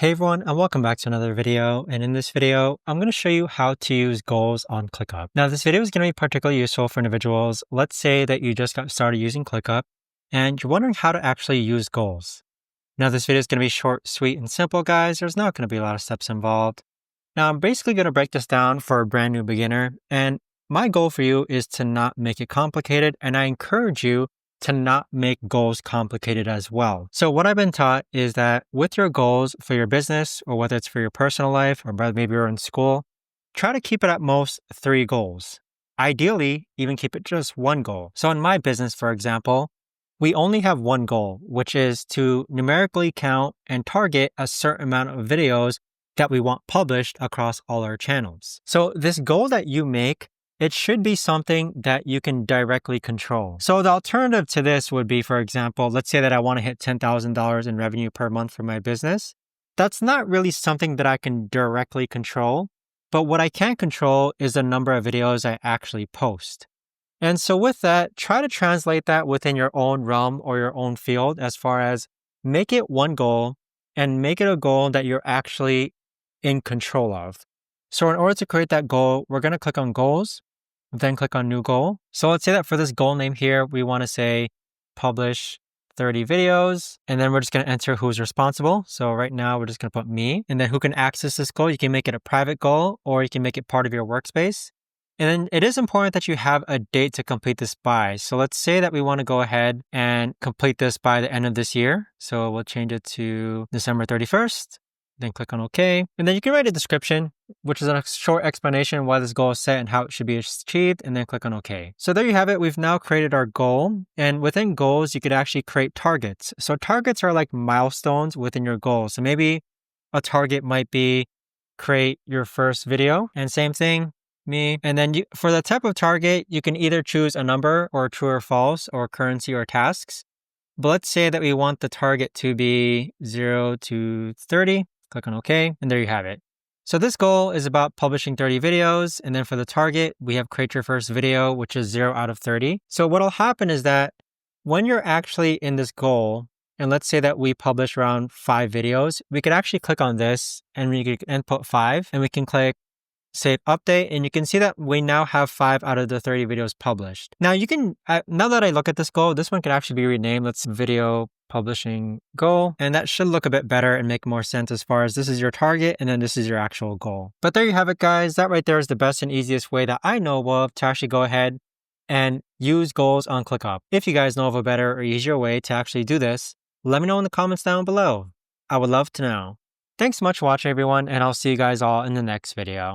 Hey everyone, and welcome back to another video. And in this video, I'm going to show you how to use goals on ClickUp. Now, this video is going to be particularly useful for individuals. Let's say that you just got started using ClickUp and you're wondering how to actually use goals. Now, this video is going to be short, sweet, and simple, guys. There's not going to be a lot of steps involved. Now, I'm basically going to break this down for a brand new beginner. And my goal for you is to not make it complicated. And I encourage you to not make goals complicated as well. So what I've been taught is that with your goals for your business, or whether it's for your personal life, or maybe you're in school, try to keep it at most 3 goals. Ideally, even keep it just 1 goal. So in my business, for example, we only have 1 goal, which is to numerically count and target a certain amount of videos that we want published across all our channels. So this goal that you make, it should be something that you can directly control. So the alternative to this would be, for example, let's say that I want to hit $10,000 in revenue per month for my business. That's not really something that I can directly control, but what I can control is the number of videos I actually post. And so with that, try to translate that within your own realm or your own field, as far as make it 1 goal and make it a goal that you're actually in control of. So in order to create that goal, we're going to click on goals, then click on new goal. So let's say that for this goal name here, we want to say publish 30 videos, and then we're just going to enter who's responsible. So right now we're just going to put me, and then who can access this goal. You can make it a private goal, or you can make it part of your workspace. And then it is important that you have a date to complete this by. So let's say that we want to go ahead and complete this by the end of this year. So we'll change it to December 31st. Then click on OK. And then you can write a description, which is a short explanation why this goal is set and how it should be achieved, and then click on OK. So there you have it. We've now created our goal. And within goals, you could actually create targets. So targets are like milestones within your goal. So maybe a target might be create your first video, and same thing, me. And then for the type of target, you can either choose a number or true or false or currency or tasks. But let's say that we want the target to be 0 to 30. Click on OK, and there you have it. So this goal is about publishing 30 videos. And then for the target, we have create your first video, which is 0 out of 30. So what'll happen is that when you're actually in this goal, and let's say that we publish around 5 videos, we could actually click on this and we could input 5, and we can click save update, and you can see that we now have 5 out of the 30 videos published. Now you can, now that I look at this goal, this one could actually be renamed. Let's video publishing goal, and that should look a bit better and make more sense as far as this is your target and then this is your actual goal. But there you have it, guys. That right there is the best and easiest way that I know of to actually go ahead and use goals on ClickUp. If you guys know of a better or easier way to actually do this, let me know in the comments down below. I would love to know. Thanks so much for watching, everyone, and I'll see you guys all in the next video.